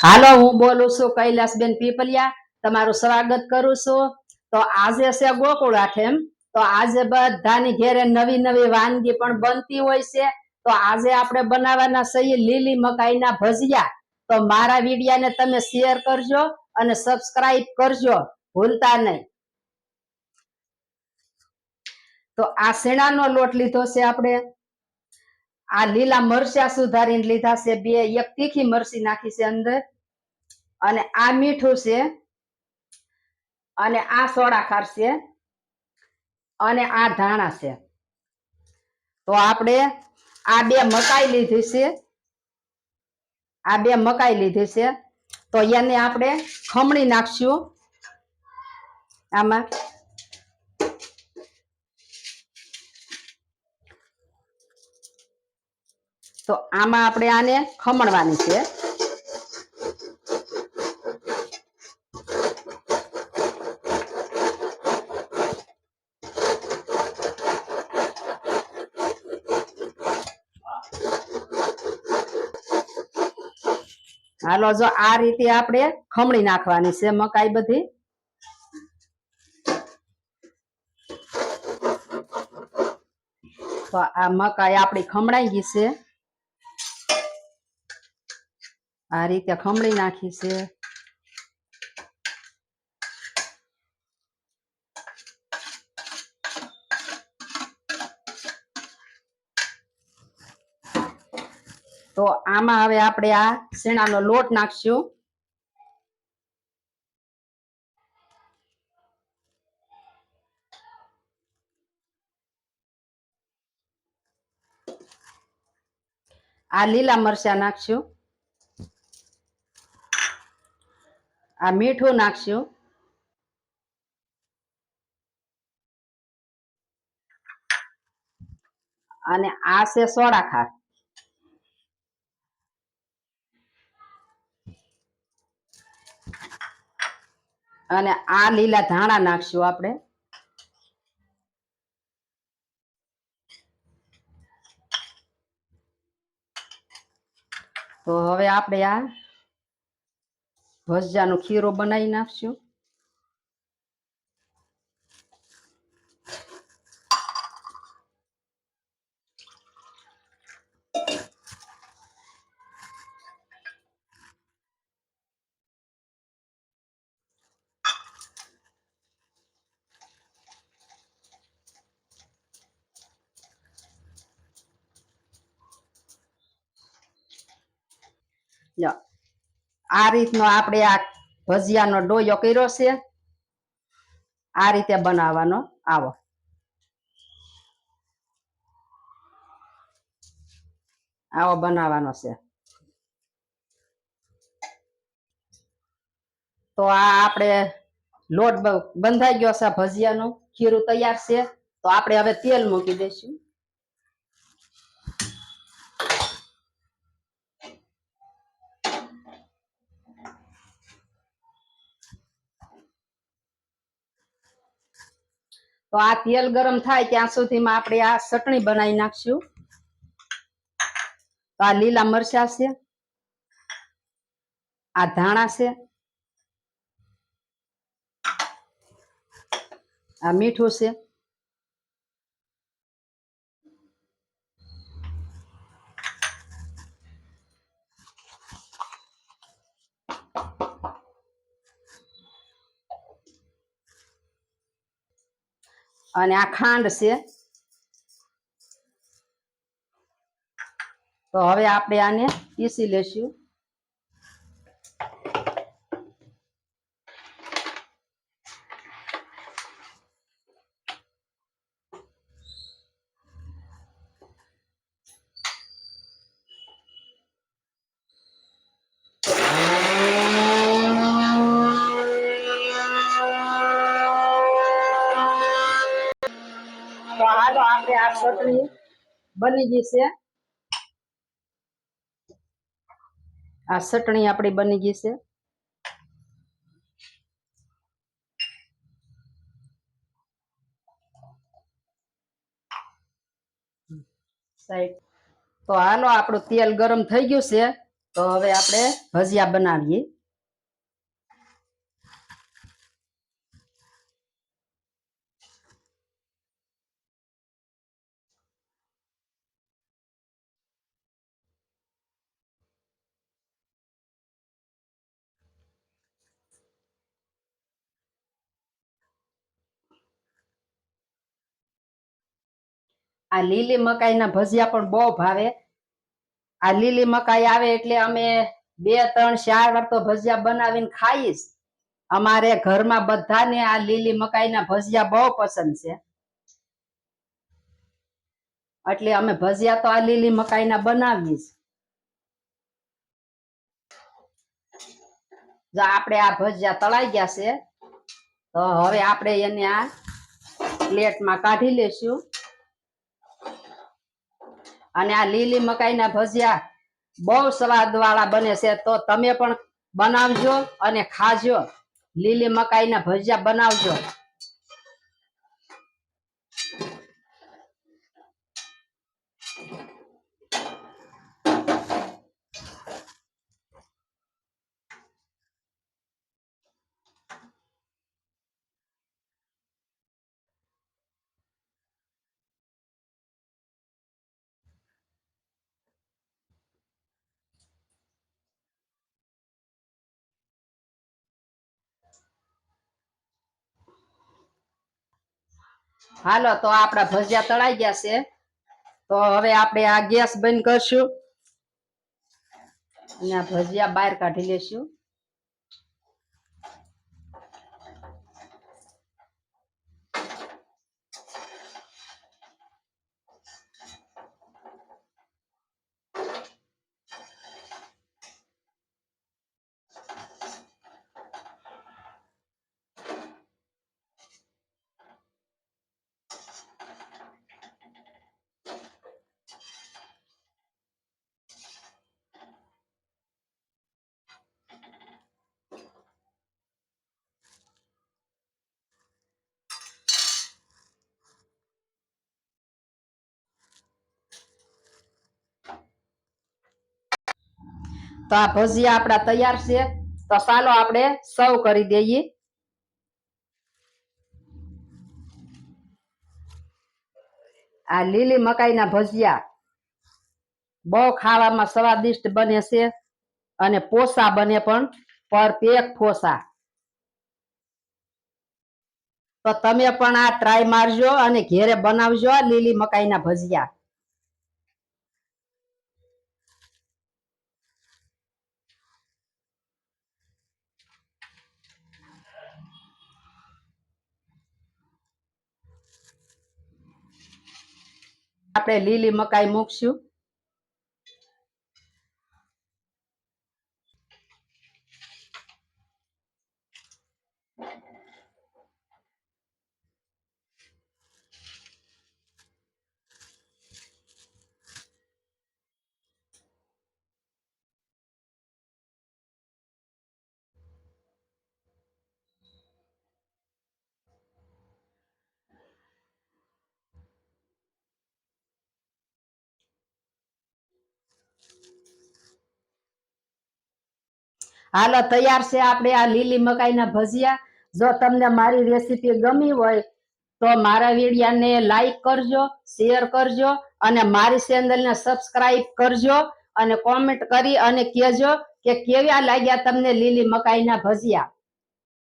હાલો, હું બોલું છું કૈલાસબેન પીપલિયા. તમારું સ્વાગત કરું છું. તો આજે છે ગોકુળ આઠમ. તો આજે બધાની ઘેરે નવી નવી વાનગી પણ બનતી હોય છે. તો આજે આપણે બનાવવાના છે લીલી મકાઈના ભજીયા. તો મારા વિડીયાને તમે શેર કરજો અને સબસ્ક્રાઇબ કરજો, ભૂલતા નહીં. તો આ શેણાનો લોટ લીધો છે આપણે. આ લીલા મરચા સુધારીને લીધા છે બે, એક તીખી મરચી નાખી છે અંદર, અને આ મીઠું છે, અને આ સોડા ખાર છે, અને આ ધાણા છે. તો આપણે આ બે મકાઈ લીધી છે, તો એને આપણે ખમણી નાખશું આમાં. તો આમાં આપણે આને ખમણવાની છે. હાલો, જો આ રીતે આપણે ખમણી નાખવાની છે મકાઈ બધી. તો આ મકાઈ આપણી ખમણાઈ ગઈ છે. આ રીતે ખમણી નાખી છે. તો આમાં હવે આપણે આ શેણાનો લોટ નાખશું. આ લીલા મરચા નાખશું, આ મીઠું નાખશું, અને આ છે સોડા ખાર, અને આ લીલા ધાણા નાખશું આપણે. તો હવે આપણે આ ભજીયાનો ખીરો બનાવી નાખશું. આ રીતનો આપણે આ ભજીયાનો ડોયો કર્યો છે. આ રીતે બનાવવાનો. આવો બનાવવાનો છે. તો આ આપણે લોટ બંધાઈ ગયો છે, ભજીયાનો ખીરું તૈયાર છે. તો આપણે હવે તેલ મૂકી દઈશું. તો આ તેલ ગરમ થાય ત્યાં સુધીમાં આપણે આ ચટણી બનાવી નાખશું. તો આ લીલા મરચા છે, આ ધાણા છે, આ મીઠું છે, અને આ ખાંડ છે. તો હવે આપણે આને પીસી લેશું. તો હાલો, આપણે આ ચટણી બની ગઈ છે. આ ચટણી આપણી બની ગઈ છે. સાઈડ. તો હાલો, આપણું તેલ ગરમ થઈ ગયું છે. તો હવે આપણે ભજીયા બનાવીએ. આ લીલી મકાઈના ભજીયા પણ બહુ ભાવે. આ લીલી મકાઈ આવે એટલે અમે 2, 3, 4 વાર તો ભજીયા બનાવીને ખાઈશ. અમારે ઘરમાં બધાને આ લીલી મકાઈના ભજીયા બહુ પસંદ છે, એટલે અમે ભજીયા તો આ લીલી મકાઈના બનાવીએ. જો આપણે આ ભજીયા તળાઈ ગયા છે, તો હવે આપણે એને આ પ્લેટમાં કાઢી લેશું. અને આ લીલી મકાઈના ભજીયા બહુ સ્વાદવાળા બને છે, તો તમે પણ બનાવજો અને ખાજો. લીલી મકાઈના ભજીયા બનાવજો. હાલો, તો આપણા ભજીયા તળાઈ ગયા છે, તો હવે આપણે આ ગેસ બંધ કરશું અને આ ભજીયા બહાર કાઢી લેશું. તો આ ભજીયા આપણા તૈયાર છે, તો ચાલો આપણે સર્વ કરી દઈએ. આ લીલી મકાઈના ભજીયા બહુ ખાવામાં સ્વાદિષ્ટ બને છે અને પોસા બને પણ પરફેક્ટ પોસા. તો તમે પણ આ ટ્રાય મારજો અને ઘેરે બનાવજો લીલી મકાઈના ભજીયા. આપણે લીલી મકાઈ મૂકશું. હાલો, તૈયાર છે આપણે આ લીલી મકાઈના ભજીયા. જો તમને મારી રેસીપી ગમી હોય તો મારા વિડીયાને લાઈક કરજો, શેર કરજો અને મારી ચેનલને સબસ્ક્રાઇબ કરજો અને કોમેન્ટ કરી અને કહેજો કે કેવા લાગ્યા તમને લીલી મકાઈના ભજીયા.